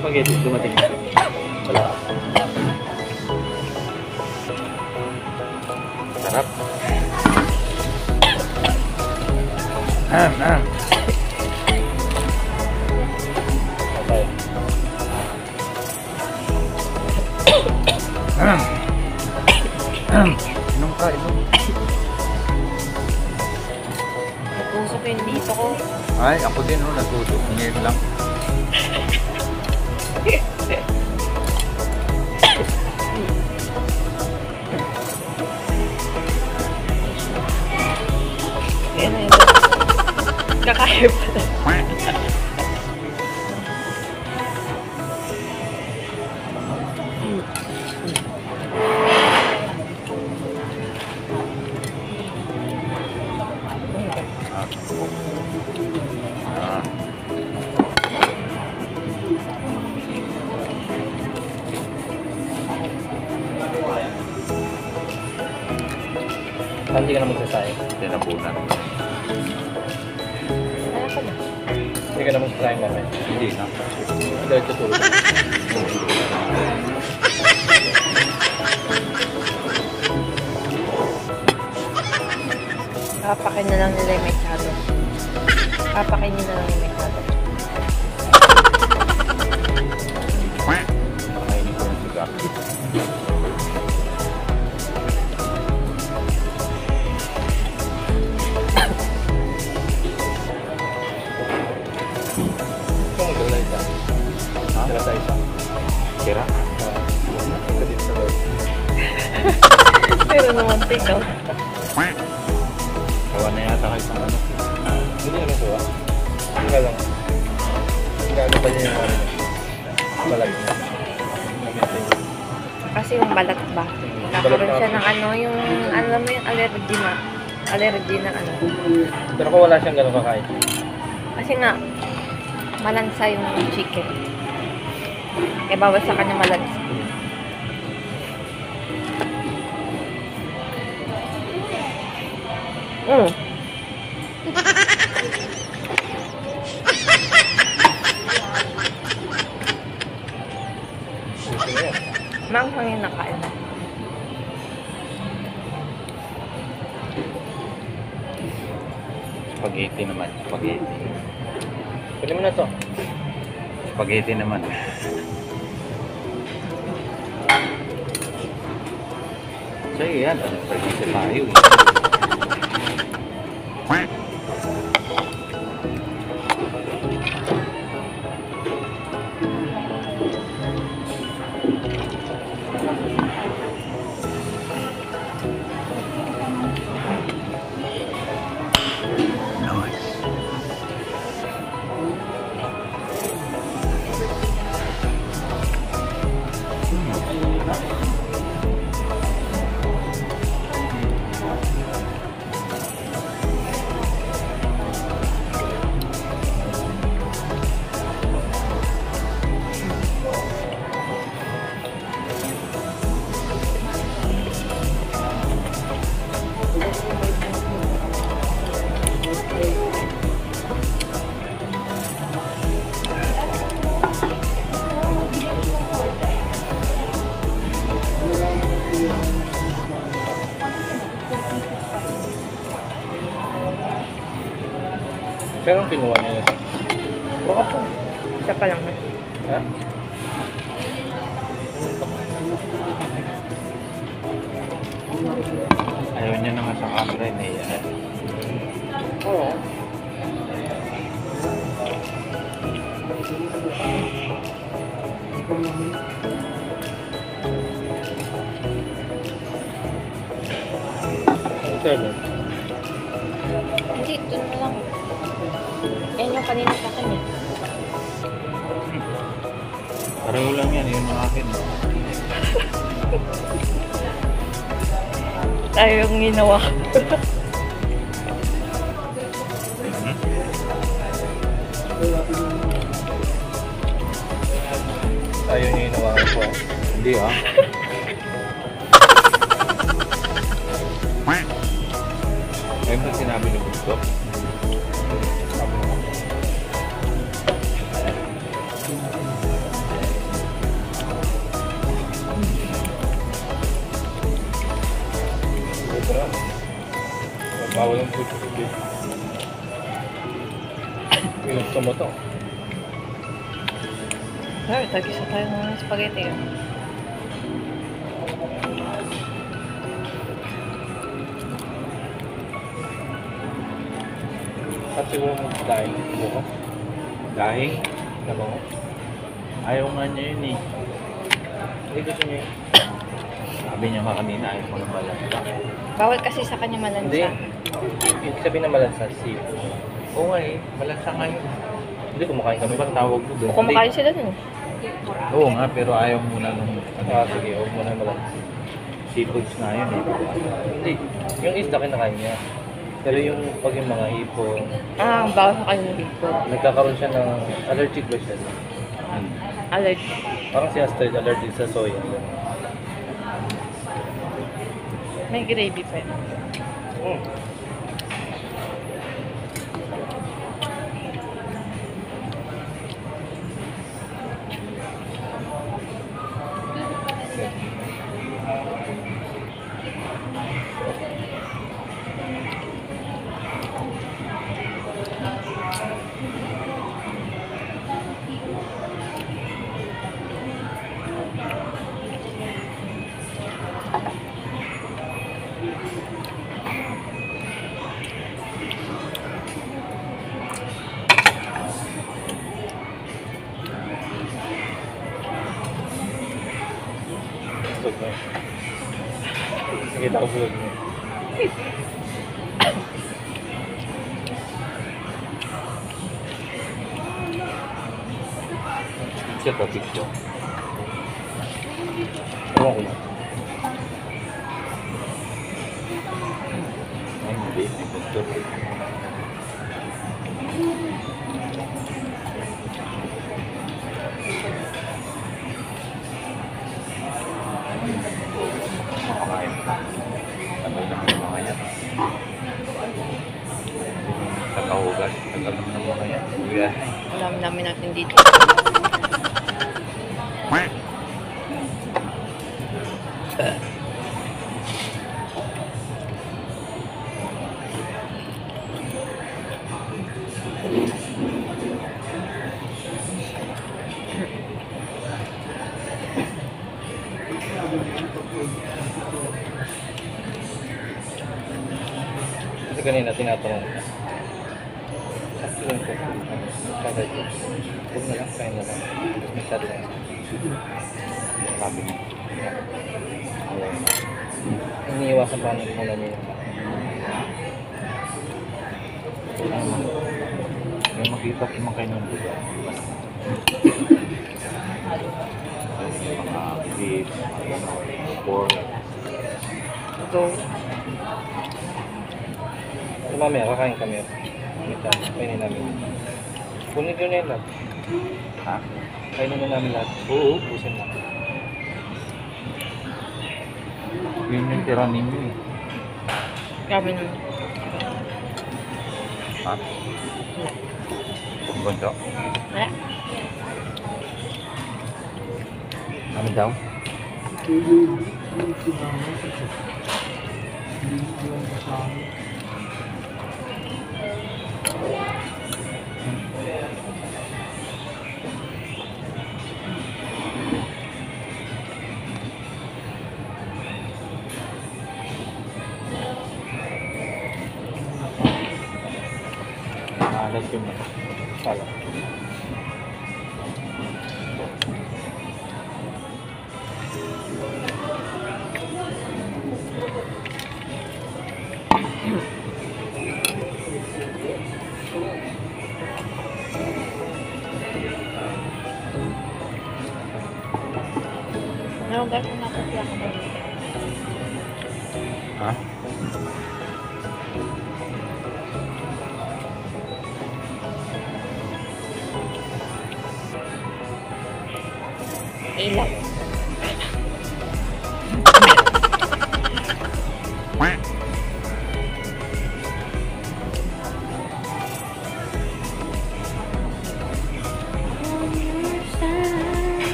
spaghetti dumating. Wala. Sarap. Okay. Inom ka, inom. Natusok yung dito ko. Ay, ako din, no, natusok. Ngayon lang. Ayan na yun. Kakaya pala. Hindi ka na magsasayang. Tinapunan. Ano ka na? Hindi ka na magsasayang namin. Hindi na. Dahil tutulog. Papakin na lang nila yung mechado. Papakin nyo na lang yung mechado. Pakainin ko ng sigar. Kira sa isa. Kira? Kira dito sa loob. Pero naman take out. Kawa na yata kayo sa ano. Hindi na nasuwa. Hindi lang. Hindi ano pa niya yung ano. Balag niya. Kasi yung balat ba? Nakaroon siya ng ano, yung alam mo yung allergy na. Allergy na ano. Pero kung wala siyang gano'ng kakain. Kasi nga, malansa yung chicken. Kaya bawal sa kanya malansa. Manghang yung nakain. Spaghetti naman. Spaghetti. Pwede mo na to. Spaghetti naman. So yan. Spaghetti tayo. Pero ang kinuha niya ito? Baka po. Isa pa lang. Ha? Ayaw niya naman sa camera eh. Naiyan. Oo. Seven. Hindi, doon na lang. Yan yung kanina sa kanya. Pareho lang yan. Yun ang akin. Tayo yung ginawa. Tayo niya ginawa ko. Hindi ah. Ayun ba sinabi ng gusto? ko na. Bawal ang food. Pinagto mo to. Ay, tag-isa tayo ng spaghetti. At siguro mo dahil bukas. Dahil, Nabango. ayaw nga niya yun eh. Hindi gusto niya yun. Sabi niya nga kanina, ayaw ko ng malasa. Bawal kasi sa kanya malansa. Hindi. Ibig sabihin na malansa, seafood. Oo nga eh, malasa nga yun. Hindi, kumakain kami. Ano ba tawag ko doon? O kumakain sila dun. Oo nga, pero ayaw muna nung Sige, huwag mo na malansa. seafoods na yun eh. Hindi. Yung isda kinakain niya. Pero yung pag yung mga hipon, Ah, bawal sa kanya dito. nagkakaroon siya ng allergic ba siya? Allergy. Parang si Astrid allergic sa soya. May gravy pa yun. Mm. Busog na. Nakita ko busog na. Siya pa picture. Ewan ko na. Ay, hindi. Picture. Kumakain pa. Tagal lang ng mga yan. Katahugan. Tagal lang ng mga yan. Yeah. Alam namin natin dito. Kasi kanina tinatanong ko. Sakto lang po. Kagad ko. Huwag na lang, kain na lang. Masyado lang. Sabi niya. Iniiwasan pa natin muna niya yung May makita ko mga kayo ng lugar. Mga beef, pork. Go. So, mamaya, kakain kami. Kainin namin. Kunin nyo na yun lahat. Ha? Kainin na namin lahat. Oo. Pusin na. Yun yung tira ninyo eh. Grabe naman. Ha? Bunso? Wala. Ano daw? Alas yun na. Sala. Ano gano'n natin sila kami? Ha? Ilaw.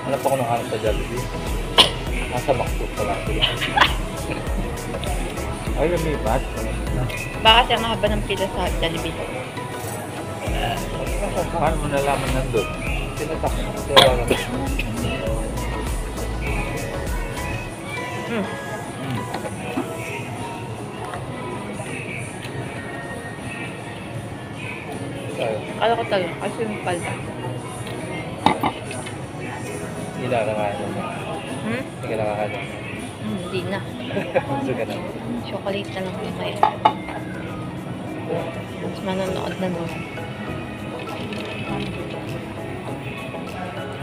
Hanap ako ng hanap sa Jollibee. Nasa McDo pala. Ay, lumipat. Baka siya ang haba ng pila sa Jollibee. Paano mo nalaman nandun? Sinatak. Tiyawagan. Hmm. Tayo. Kala ko talaga, kasi yung palda. Hindi na nakakain. Hmm? Hindi ka nakakain. Hindi na. Gusto ka na. Chocolate na lang yung kayo. Mas manonood na naman.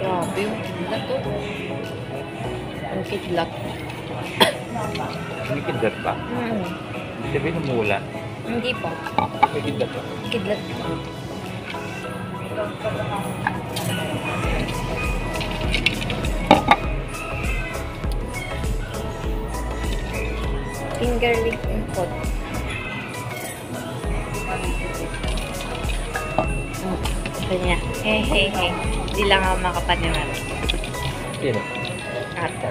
Grabe yung kidlat to. Ang kidlat. Kinikidlat pa. Sabihin umuulan. Hindi pa. May kidlat ka. Kidlat. Fingerling and foot. Ito niya. Hey. Hindi lang ako makapaniwala. Sino? Ate.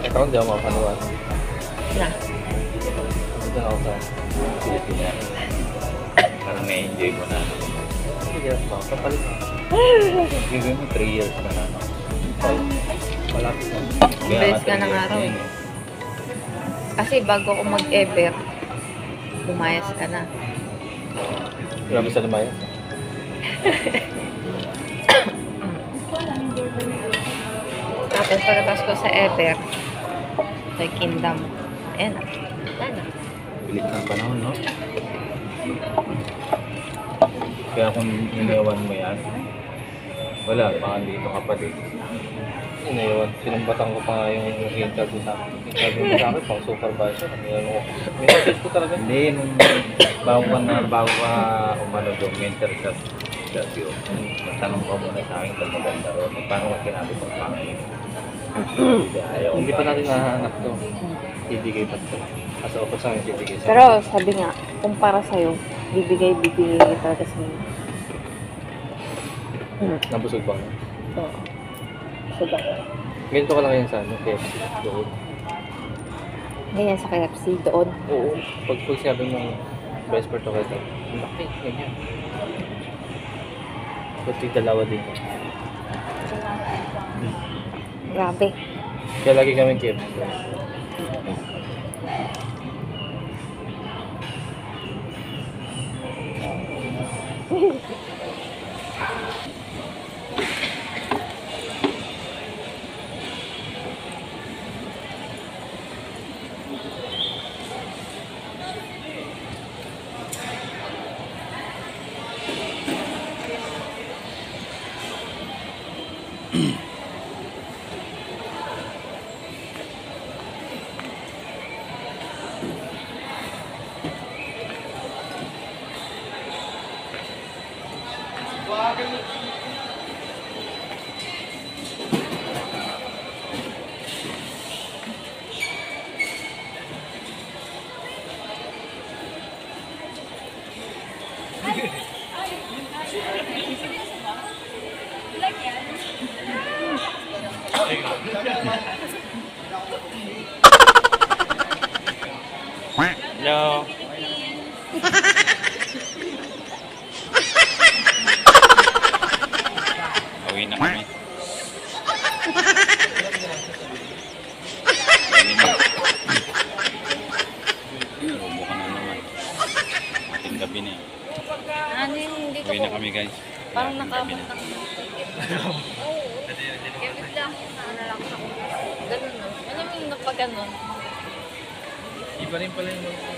Ito hindi ako makapaniwala. Na. Dito na ako sa Pilipinas. Parang na-enjoy mo na. Sige, kapalit na. Gagawin mo 3 years na na. No? Malapit na. Bilis ka ng araw eh. Kasi bago ako mag-ever, lumayas ka na. Grabe sa lumayan. Tapos pagkatapos ko sa ever, kay Kingdom. Ayan na. Wala na. Bilis ng panahon, no? Kaya kung iniwan mo yan, wala, baka dito ka pa din. Inayawan, sinumbatan ko pa nga yung interview sa akin. Interview mo sa akin, pang supervisor. May message ko talaga. Hindi, nung bago ka umano doon, mentor ka yun. Magtanong ka muna sa akin kung maganda ron. Paano ka kinabi kung pangin? Hindi pa natin nahanap to. Ibigay pa to. As a offer sa akin, ibigay sa Pero sabi nga, kung para sa'yo, bibigay talaga sa'yo. Nabusog ba? So, suga. Ganito ka lang yan sa ano, KFC. Doon. Ganyan sa KFC doon. Oo. Pag sabi mo, best part ako ito. Laki, ganyan. Pati dalawa din. Grabe. Kaya lagi kami KFC. Hello. Uwi na kami. Robo ka na naman. Ating gabi na eh. Ano yung hindi ko Uwi na kami guys. parang Ating gabi nakamot na. ng Oo. Kaya bigla nalak ako. Ganun no. Ano yung napaganon? Iba rin pala yung mga tao.